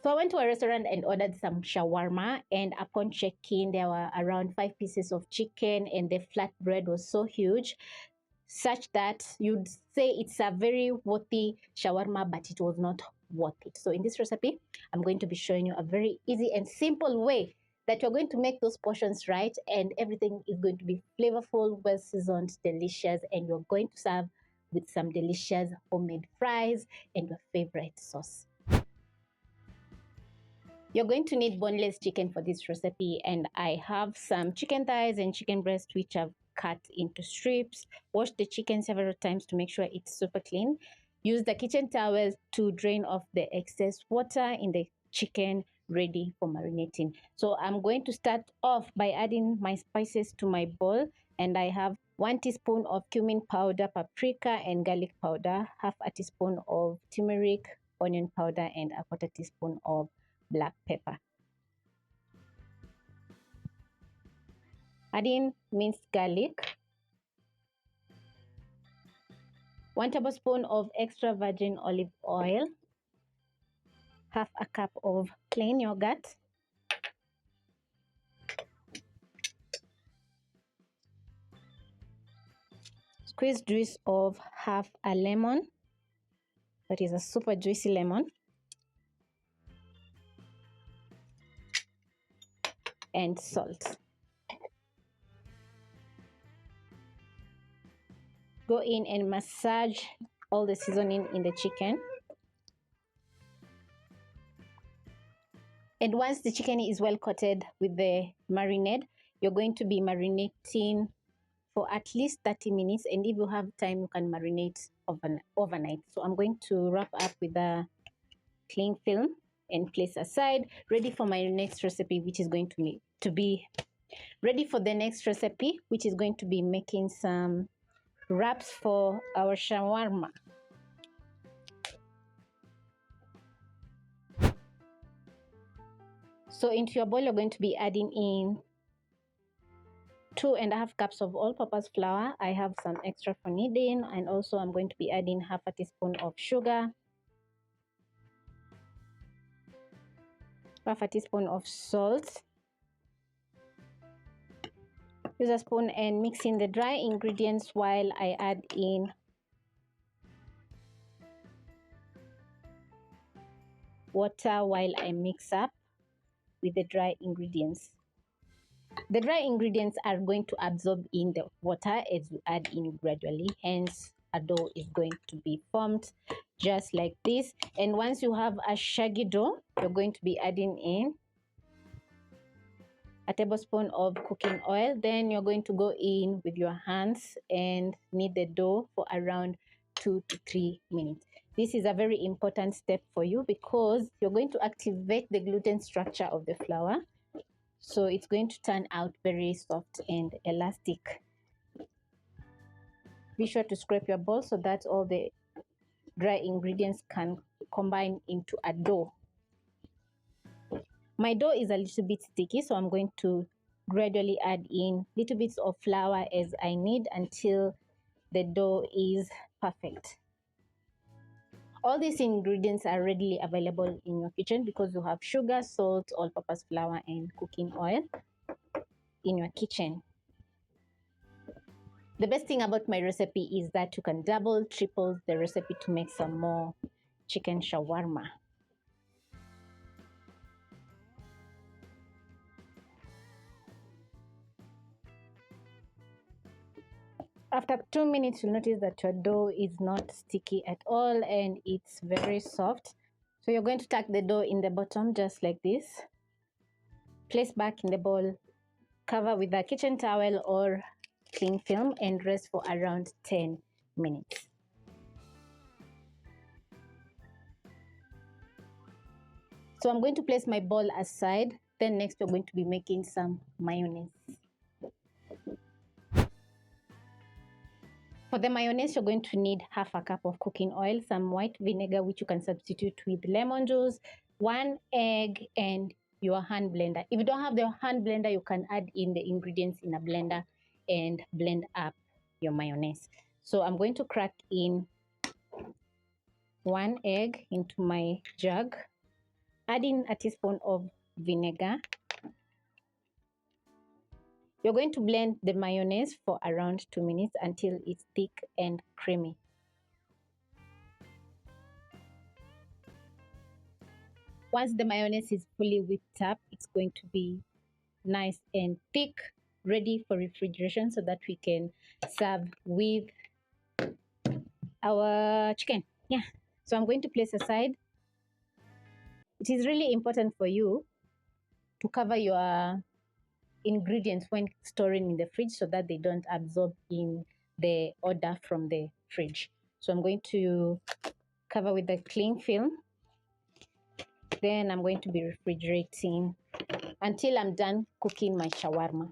So I went to a restaurant and ordered some shawarma, and upon check-in, there were around 5 pieces of chicken, and the flatbread was so huge, such that you'd say it's a very worthy shawarma, but it was not worth it. So in this recipe, I'm going to be showing you a very easy and simple way that you're going to make those portions right, and everything is going to be flavorful, well seasoned, delicious, and you're going to serve with some delicious homemade fries and your favorite sauce. You're going to need boneless chicken for this recipe, and I have some chicken thighs and chicken breast which I've cut into strips. Wash the chicken several times to make sure it's super clean. Use the kitchen towel to drain off the excess water in the chicken, ready for marinating. So I'm going to start off by adding my spices to my bowl, and I have 1 teaspoon of cumin powder, paprika and garlic powder, half a teaspoon of turmeric, onion powder, and a 1/4 teaspoon of black pepper. Add in minced garlic, 1 tablespoon of extra virgin olive oil, half a cup of plain yogurt, squeezed juice of half a lemon, that is a super juicy lemon, and salt. Go in and massage all the seasoning in the chicken. And once the chicken is well coated with the marinade, you're going to be marinating for at least 30 minutes. And if you have time, you can marinate overnight. So I'm going to wrap up with a cling film and place aside, ready for my next recipe, which is going to be ready for the next recipe, which is going to be making some wraps for our shawarma. So into your bowl, you're going to be adding in 2.5 cups of all-purpose flour. I have some extra for kneading, and also I'm going to be adding half a teaspoon of sugar, half a teaspoon of salt. Use a spoon and mix in the dry ingredients while I add in water while I mix up with the dry ingredients. The dry ingredients are going to absorb in the water as you add in gradually, hence a dough is going to be formed just like this. And once you have a shaggy dough, you're going to be adding in a tablespoon of cooking oil. Then you're going to go in with your hands and knead the dough for around 2 to 3 minutes. This is a very important step for you because you're going to activate the gluten structure of the flour. So it's going to turn out very soft and elastic. Be sure to scrape your bowl so that all the dry ingredients can combine into a dough. My dough is a little bit sticky, so I'm going to gradually add in little bits of flour as I need until the dough is perfect. All these ingredients are readily available in your kitchen because you have sugar, salt, all-purpose flour, and cooking oil in your kitchen. The best thing about my recipe is that you can double, triple the recipe to make some more chicken shawarma. After 2 minutes, you'll notice that your dough is not sticky at all and it's very soft. So you're going to tuck the dough in the bottom just like this. Place back in the bowl, cover with a kitchen towel or cling film and rest for around 10 minutes. So I'm going to place my bowl aside. Then next we're going to be making some mayonnaise. For the mayonnaise, you're going to need half a cup of cooking oil, some white vinegar, which you can substitute with lemon juice, 1 egg, and your hand blender. If you don't have the hand blender, you can add in the ingredients in a blender and blend up your mayonnaise. So I'm going to crack in 1 egg into my jug. Add in a teaspoon of vinegar. You're going to blend the mayonnaise for around 2 minutes until it's thick and creamy. Once the mayonnaise is fully whipped up, it's going to be nice and thick, ready for refrigeration so that we can serve with our chicken. Yeah, so I'm going to place aside. It is really important for you to cover your ingredients when storing in the fridge so that they don't absorb in the odor from the fridge. So I'm going to cover with the cling film. Then I'm going to be refrigerating until I'm done cooking my shawarma.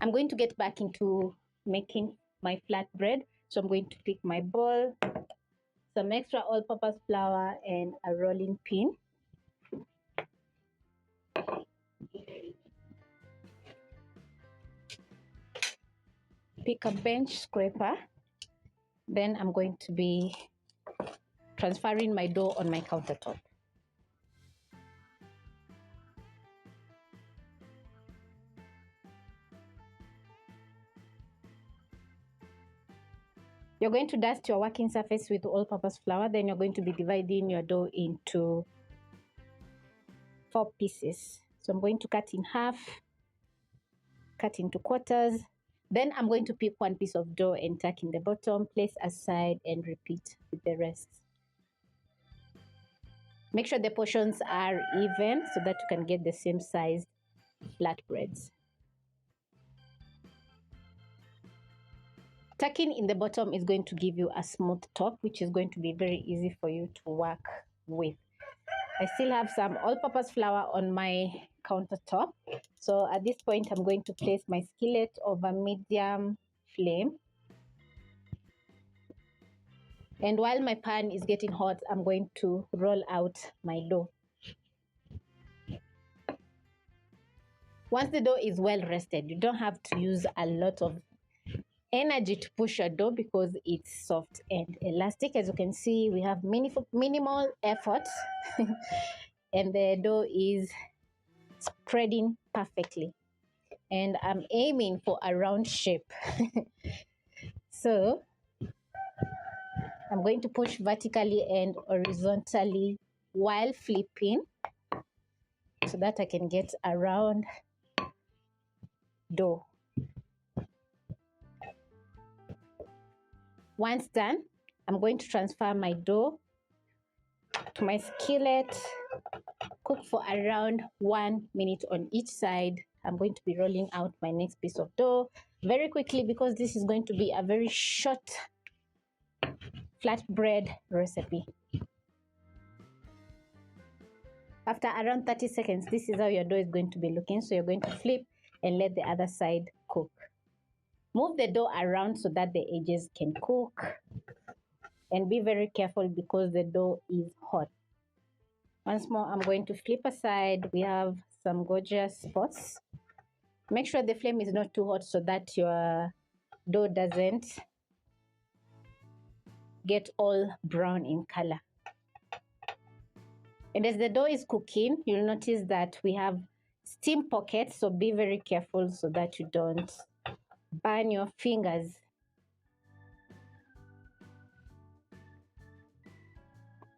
I'm going to get back into making my flatbread. So I'm going to pick my bowl, some extra all-purpose flour, and a rolling pin. Pick a bench scraper. Then I'm going to be transferring my dough on my countertop. You're going to dust your working surface with all-purpose flour. Then you're going to be dividing your dough into 4 pieces. So I'm going to cut in half, cut into quarters. Then I'm going to pick 1 piece of dough and tuck in the bottom, place aside, and repeat with the rest. Make sure the portions are even so that you can get the same size flatbreads. Tucking in the bottom is going to give you a smooth top, which is going to be very easy for you to work with. I still have some all-purpose flour on my countertop. So at this point, I'm going to place my skillet over medium flame. And while my pan is getting hot, I'm going to roll out my dough. Once the dough is well rested, you don't have to use a lot of energy to push your dough because it's soft and elastic. As you can see, we have minimal effort and the dough is spreading perfectly. And I'm aiming for a round shape. So I'm going to push vertically and horizontally while flipping so that I can get a round dough. Once done, I'm going to transfer my dough to my skillet, cook for around 1 minute on each side. I'm going to be rolling out my next piece of dough very quickly because this is going to be a very short flatbread recipe. After around 30 seconds, this is how your dough is going to be looking. So you're going to flip and let the other side cook. Move the dough around so that the edges can cook. And be very careful because the dough is hot. Once more, I'm going to flip aside. We have some gorgeous spots. Make sure the flame is not too hot so that your dough doesn't get all brown in color. And as the dough is cooking, you'll notice that we have steam pockets. So be very careful so that you don't burn your fingers.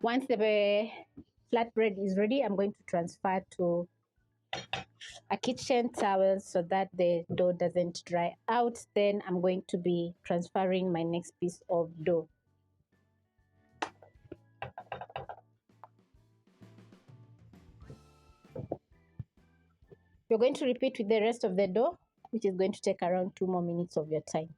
Once the flatbread is ready, I'm going to transfer to a kitchen towel so that the dough doesn't dry out. Then I'm going to be transferring my next piece of dough. You're going to repeat with the rest of the dough, which is going to take around 2 more minutes of your time.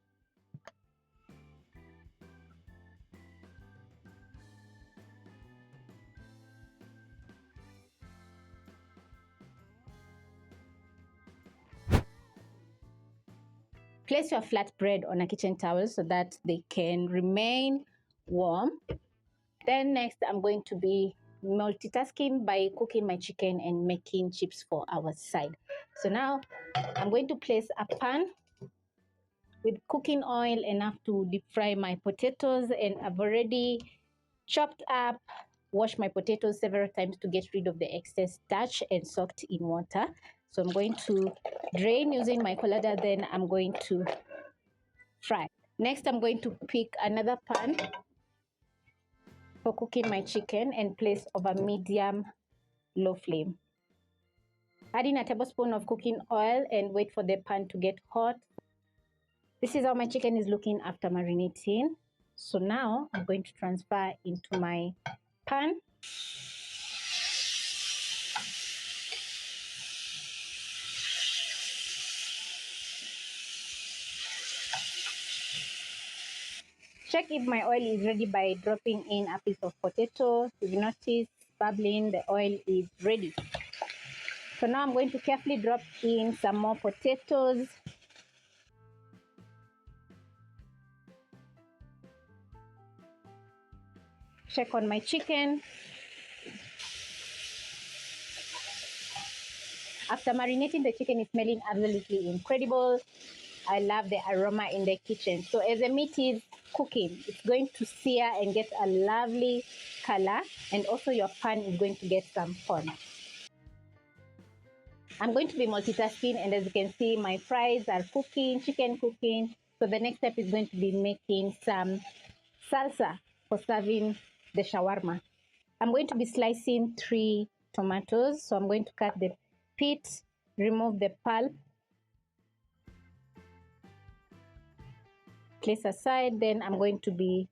Place your flatbread on a kitchen towel so that they can remain warm. Then next, I'm going to be multitasking by cooking my chicken and making chips for our side. So now I'm going to place a pan with cooking oil enough to deep fry my potatoes, and I've already chopped up wash my potatoes several times to get rid of the excess starch and soaked in water. So I'm going to drain using my colada, then I'm going to fry. Next, I'm going to pick another pan for cooking my chicken and place over medium low flame. Add in a tablespoon of cooking oil and wait for the pan to get hot. This is how my chicken is looking after marinating. So now I'm going to transfer into my pan. Check if my oil is ready by dropping in a piece of potato. If you notice bubbling, the oil is ready. So now I'm going to carefully drop in some more potatoes. Check on my chicken. After marinating, the chicken is smelling absolutely incredible. I love the aroma in the kitchen. So as the meat is cooking, it's going to sear and get a lovely color, and also your pan is going to get some fun. I'm going to be multitasking, and as you can see, my fries are cooking, chicken cooking. So the next step is going to be making some salsa for serving the shawarma. I'm going to be slicing 3 tomatoes. So I'm going to cut the pit, remove the pulp, place aside. Then I'm going to be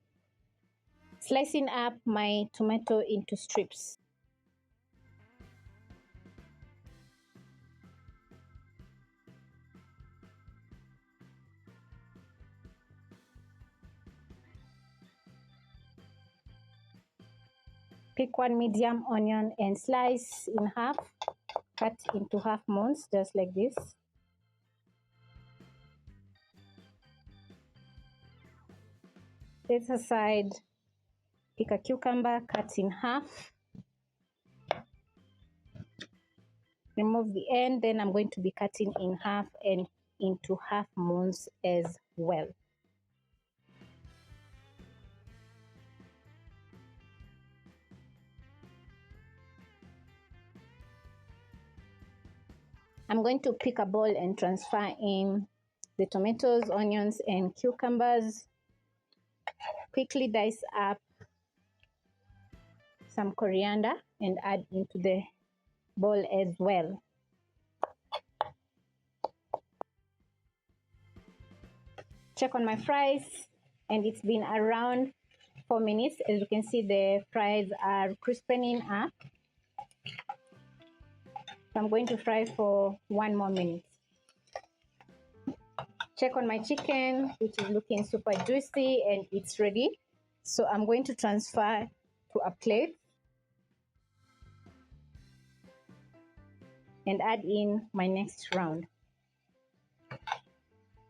slicing up my tomato into strips. Pick 1 medium onion and slice in half. Cut into half moons, just like this. Place aside. Pick a cucumber, cut in half. Remove the end, then I'm going to be cutting in half and into half moons as well. I'm going to pick a bowl and transfer in the tomatoes, onions, and cucumbers. Quickly dice up some coriander and add into the bowl as well. Check on my fries, and it's been around 4 minutes. As you can see, the fries are crispening up. So I'm going to fry for 1 more minute. Check on my chicken, which is looking super juicy, and it's ready. So I'm going to transfer to a plate and add in my next round.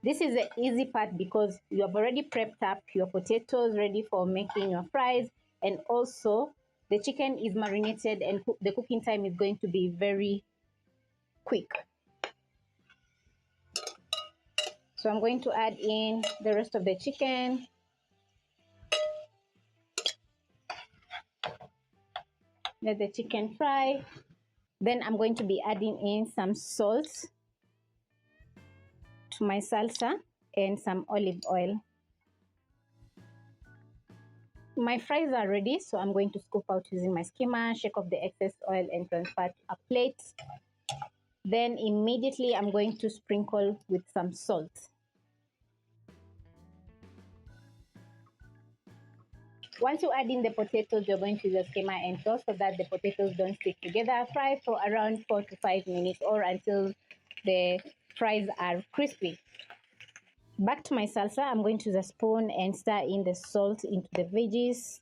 This is the easy part because you have already prepped up your potatoes ready for making your fries, and also the chicken is marinated and the cooking time is going to be very quick. So I'm going to add in the rest of the chicken. Let the chicken fry. Then I'm going to be adding in some salt to my salsa and some olive oil. My fries are ready, so I'm going to scoop out using my skimmer, shake off the excess oil and transfer to a plate. Then immediately I'm going to sprinkle with some salt. Once you add in the potatoes, you're going to use a skimmer and toss so that the potatoes don't stick together. Fry for around 4 to 5 minutes or until the fries are crispy. Back to my salsa, I'm going to use a spoon and stir in the salt into the veggies.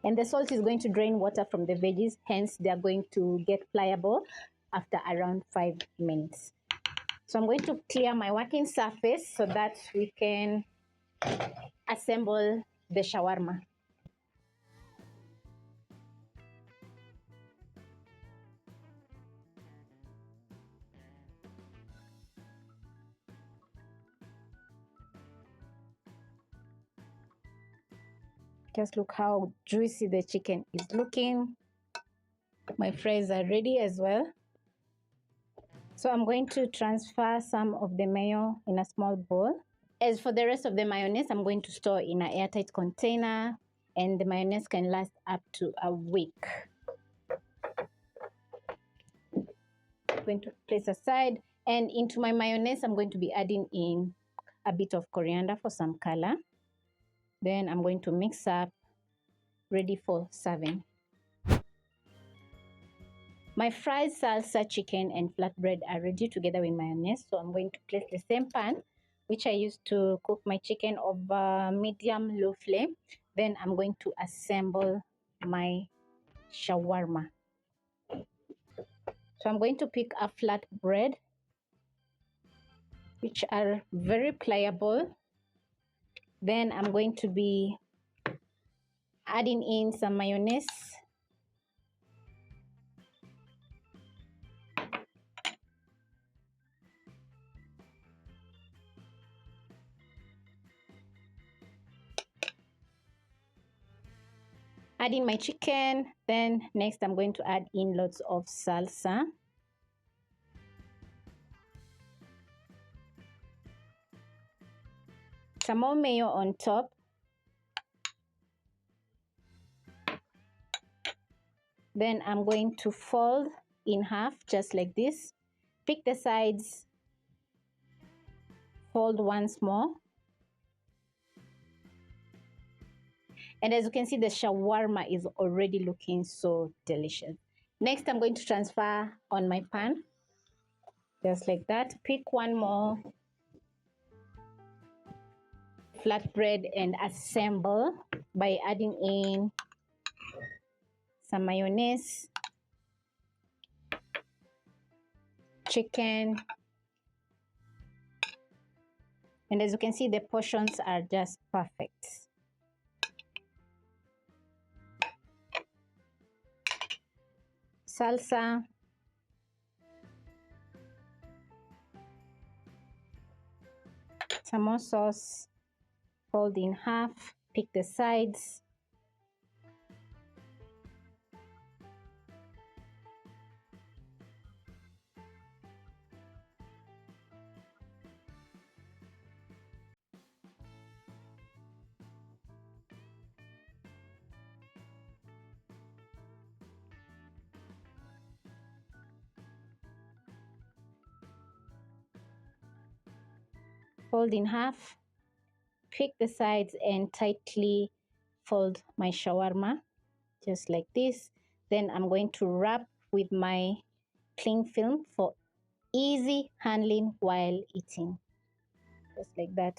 And the salt is going to drain water from the veggies, hence they are going to get pliable after around 5 minutes. So I'm going to clear my working surface so that we can assemble the shawarma. Just look how juicy the chicken is looking. My fries are ready as well. So I'm going to transfer some of the mayo in a small bowl. As for the rest of the mayonnaise, I'm going to store in an airtight container, and the mayonnaise can last up to a week. I'm going to place aside, and into my mayonnaise, I'm going to be adding in a bit of coriander for some color. Then I'm going to mix up, ready for serving. My fried salsa chicken and flatbread are ready together with mayonnaise. So I'm going to place the same pan, which I used to cook my chicken over medium-low flame. Then I'm going to assemble my shawarma. So I'm going to pick a flatbread, which are very pliable. Then I'm going to be adding in some mayonnaise. Add in my chicken. Then next I'm going to add in lots of salsa. Some more mayo on top. Then I'm going to fold in half just like this. Pick the sides, fold once more. And as you can see, the shawarma is already looking so delicious. Next, I'm going to transfer on my pan, just like that. Pick one more flatbread and assemble by adding in some mayonnaise, chicken, and as you can see, the portions are just perfect. Salsa, some more sauce, fold in half, pick the sides. Fold in half, pick the sides and tightly fold my shawarma, just like this. Then I'm going to wrap with my cling film for easy handling while eating, just like that.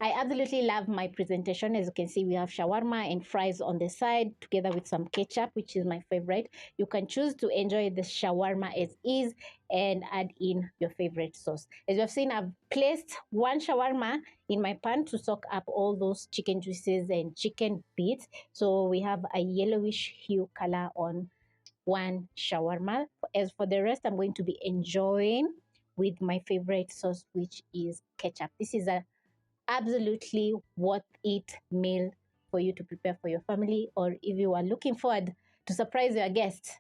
I absolutely love my presentation. As you can see, we have shawarma and fries on the side together with some ketchup, which is my favorite. You can choose to enjoy the shawarma as is and add in your favorite sauce. As you have seen, I've placed one shawarma in my pan to soak up all those chicken juices and chicken bits. So we have a yellowish hue color on one shawarma. As for the rest, I'm going to be enjoying with my favorite sauce, which is ketchup. This is a absolutely worth it meal for you to prepare for your family, or if you are looking forward to surprise your guests